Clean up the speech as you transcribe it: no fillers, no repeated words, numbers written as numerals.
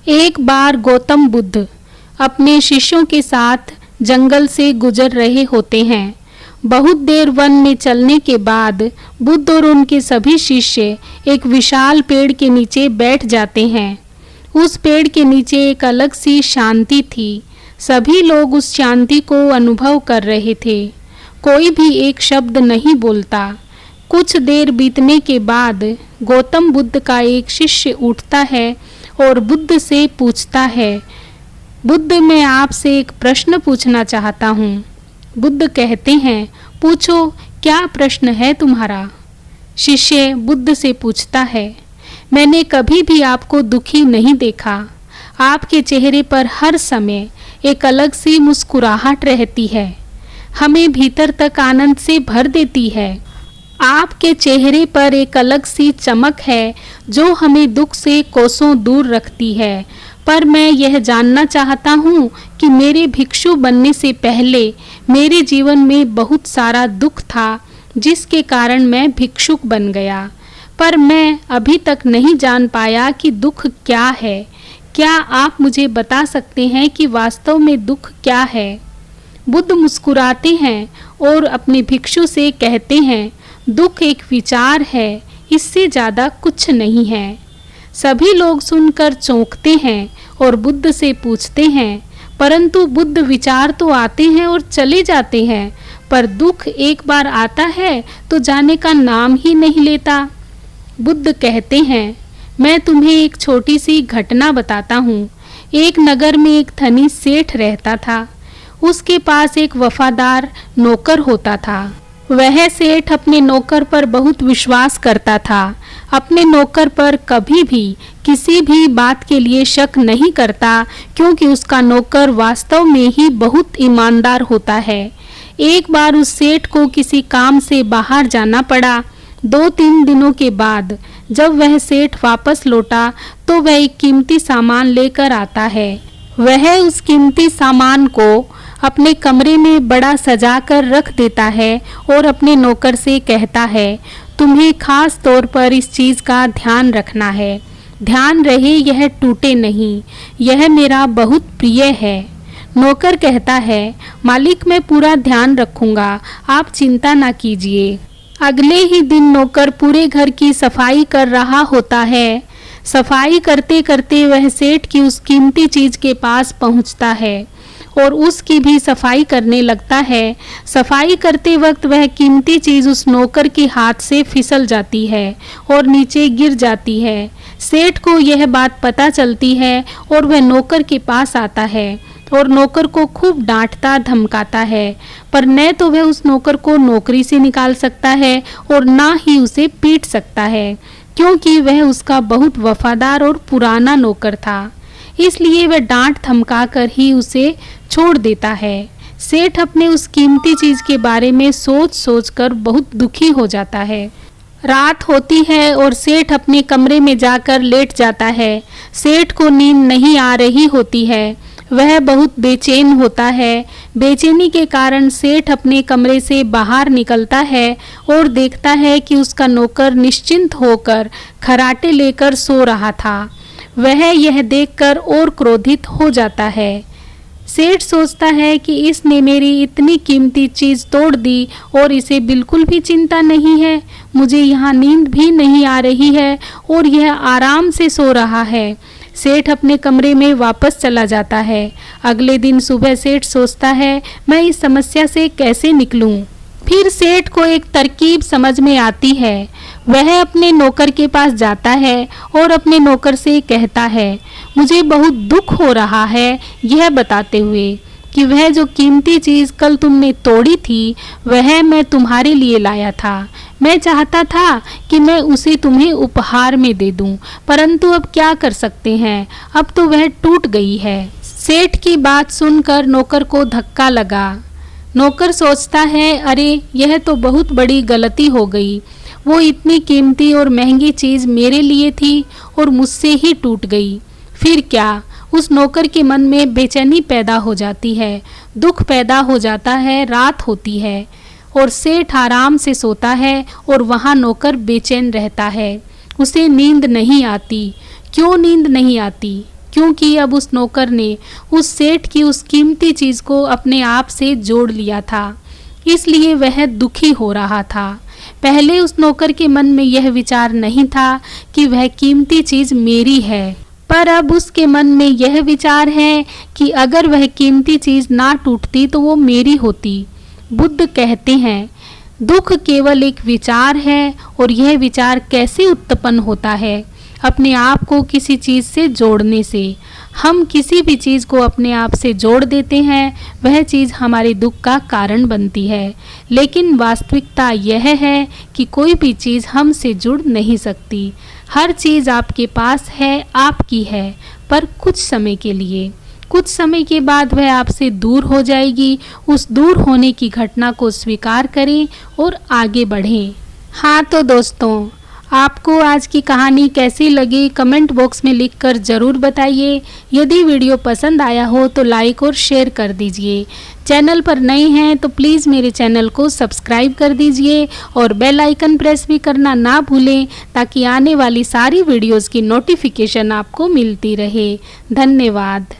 एक बार गौतम बुद्ध अपने शिष्यों के साथ जंगल से गुजर रहे होते हैं। बहुत देर वन में चलने के बाद बुद्ध और उनके सभी शिष्य एक विशाल पेड़ के नीचे बैठ जाते हैं। उस पेड़ के नीचे एक अलग सी शांति थी। सभी लोग उस शांति को अनुभव कर रहे थे। कोई भी एक शब्द नहीं बोलता। कुछ देर बीतने के बाद गौतम बुद्ध का एक शिष्य उठता है और बुद्ध से पूछता है, बुद्ध, मैं आपसे एक प्रश्न पूछना चाहता हूँ। बुद्ध कहते हैं, पूछो, क्या प्रश्न है तुम्हारा? शिष्य बुद्ध से पूछता है, मैंने कभी भी आपको दुखी नहीं देखा। आपके चेहरे पर हर समय एक अलग सी मुस्कुराहट रहती है, हमें भीतर तक आनंद से भर देती है। आपके चेहरे पर एक अलग सी चमक है जो हमें दुख से कोसों दूर रखती है। पर मैं यह जानना चाहता हूँ कि मेरे भिक्षु बनने से पहले मेरे जीवन में बहुत सारा दुख था जिसके कारण मैं भिक्षुक बन गया। पर मैं अभी तक नहीं जान पाया कि दुख क्या है। क्या आप मुझे बता सकते हैं कि वास्तव में दुख क्या है? बुद्ध मुस्कुराते हैं और अपने भिक्षु से कहते हैं, दुख एक विचार है, इससे ज़्यादा कुछ नहीं है। सभी लोग सुनकर चौंकते हैं और बुद्ध से पूछते हैं, परंतु बुद्ध, विचार तो आते हैं और चले जाते हैं, पर दुख एक बार आता है तो जाने का नाम ही नहीं लेता। बुद्ध कहते हैं, मैं तुम्हें एक छोटी सी घटना बताता हूँ। एक नगर में एक धनी सेठ रहता था। उसके पास एक वफादार नौकर होता था। वह सेठ अपने नौकर पर बहुत विश्वास करता था। अपने नौकर पर कभी भी किसी भी बात के लिए शक नहीं करता, क्योंकि उसका नौकर वास्तव में ही बहुत ईमानदार होता है। एक बार उस सेठ को किसी काम से बाहर जाना पड़ा। 2-3 दिनों के बाद जब वह सेठ वापस लौटा तो वह एक कीमती सामान लेकर आता है। वह उस कीमती सामान को अपने कमरे में बड़ा सजा कर रख देता है और अपने नौकर से कहता है, तुम्हें खास तौर पर इस चीज़ का ध्यान रखना है। ध्यान रहे यह टूटे नहीं, यह मेरा बहुत प्रिय है। नौकर कहता है, मालिक, मैं पूरा ध्यान रखूंगा, आप चिंता ना कीजिए। अगले ही दिन नौकर पूरे घर की सफाई कर रहा होता है। सफाई करते करते वह सेठ की उस कीमती चीज़ के पास पहुंचता है और उसकी भी सफाई करने लगता है। सफाई करते वक्त वह कीमती चीज़ उस नौकर के हाथ से फिसल जाती है और नीचे गिर जाती है। सेठ को यह बात पता चलती है और वह नौकर के पास आता है और नौकर को खूब डांटता धमकाता है, पर न तो वह उस नौकर को नौकरी से निकाल सकता है और ना ही उसे पीट सकता है, क्योंकि वह उसका बहुत वफादार और पुराना नौकर था। इसलिए वह डांट धमका कर ही उसे छोड़ देता है। सेठ अपने उस कीमती चीज़ के बारे में सोच सोच कर बहुत दुखी हो जाता है। रात होती है और सेठ अपने कमरे में जाकर लेट जाता है। सेठ को नींद नहीं आ रही होती है। वह बहुत बेचैन होता है। बेचैनी के कारण सेठ अपने कमरे से बाहर निकलता है और देखता है कि उसका नौकर निश्चिंत होकर खराटे लेकर सो रहा था। वह यह देखकर और क्रोधित हो जाता है। सेठ सोचता है कि इसने मेरी इतनी कीमती चीज़ तोड़ दी और इसे बिल्कुल भी चिंता नहीं है। मुझे यहाँ नींद भी नहीं आ रही है और यह आराम से सो रहा है। सेठ अपने कमरे में वापस चला जाता है। अगले दिन सुबह सेठ सोचता है, मैं इस समस्या से कैसे निकलूं? फिर सेठ को एक तरकीब समझ में आती है। वह अपने नौकर के पास जाता है और अपने नौकर से कहता है, मुझे बहुत दुख हो रहा है, यह बताते हुए कि वह जो कीमती चीज़ कल तुमने तोड़ी थी वह मैं तुम्हारे लिए लाया था। मैं चाहता था कि मैं उसे तुम्हें उपहार में दे दूं, परंतु अब क्या कर सकते हैं, अब तो वह टूट गई है। सेठ की बात सुनकर नौकर को धक्का लगा। नौकर सोचता है, अरे यह तो बहुत बड़ी गलती हो गई। वो इतनी कीमती और महंगी चीज़ मेरे लिए थी और मुझसे ही टूट गई। फिर क्या? उस नौकर के मन में बेचैनी पैदा हो जाती है, दुख पैदा हो जाता है। रात होती है और सेठ आराम से सोता है और वहाँ नौकर बेचैन रहता है। उसे नींद नहीं आती। क्यों नींद नहीं आती? क्योंकि अब उस नौकर ने उस सेठ की उस कीमती चीज को अपने आप से जोड़ लिया था, इसलिए वह दुखी हो रहा था। पहले उस नौकर के मन में यह विचार नहीं था कि वह कीमती चीज मेरी है, पर अब उसके मन में यह विचार है कि अगर वह कीमती चीज ना टूटती तो वो मेरी होती। बुद्ध कहते हैं, दुख केवल एक विचार है और यह विचार कैसे उत्पन्न होता है? अपने आप को किसी चीज से जोड़ने से। हम किसी भी चीज को अपने आप से जोड़ देते हैं, वह चीज हमारे दुख का कारण बनती है। लेकिन वास्तविकता यह है कि कोई भी चीज हमसे जुड़ नहीं सकती। हर चीज आपके पास है, आपकी है, पर कुछ समय के लिए। कुछ समय के बाद वह आपसे दूर हो जाएगी। उस दूर होने की घटना को स्वीकार करें और आगे बढ़ें। हाँ तो दोस्तों, आपको आज की कहानी कैसी लगी कमेंट बॉक्स में लिखकर ज़रूर बताइए। यदि वीडियो पसंद आया हो तो लाइक और शेयर कर दीजिए। चैनल पर नए हैं तो प्लीज़ मेरे चैनल को सब्सक्राइब कर दीजिए और बेल आइकन प्रेस भी करना ना भूलें, ताकि आने वाली सारी वीडियोज़ की नोटिफिकेशन आपको मिलती रहे। धन्यवाद।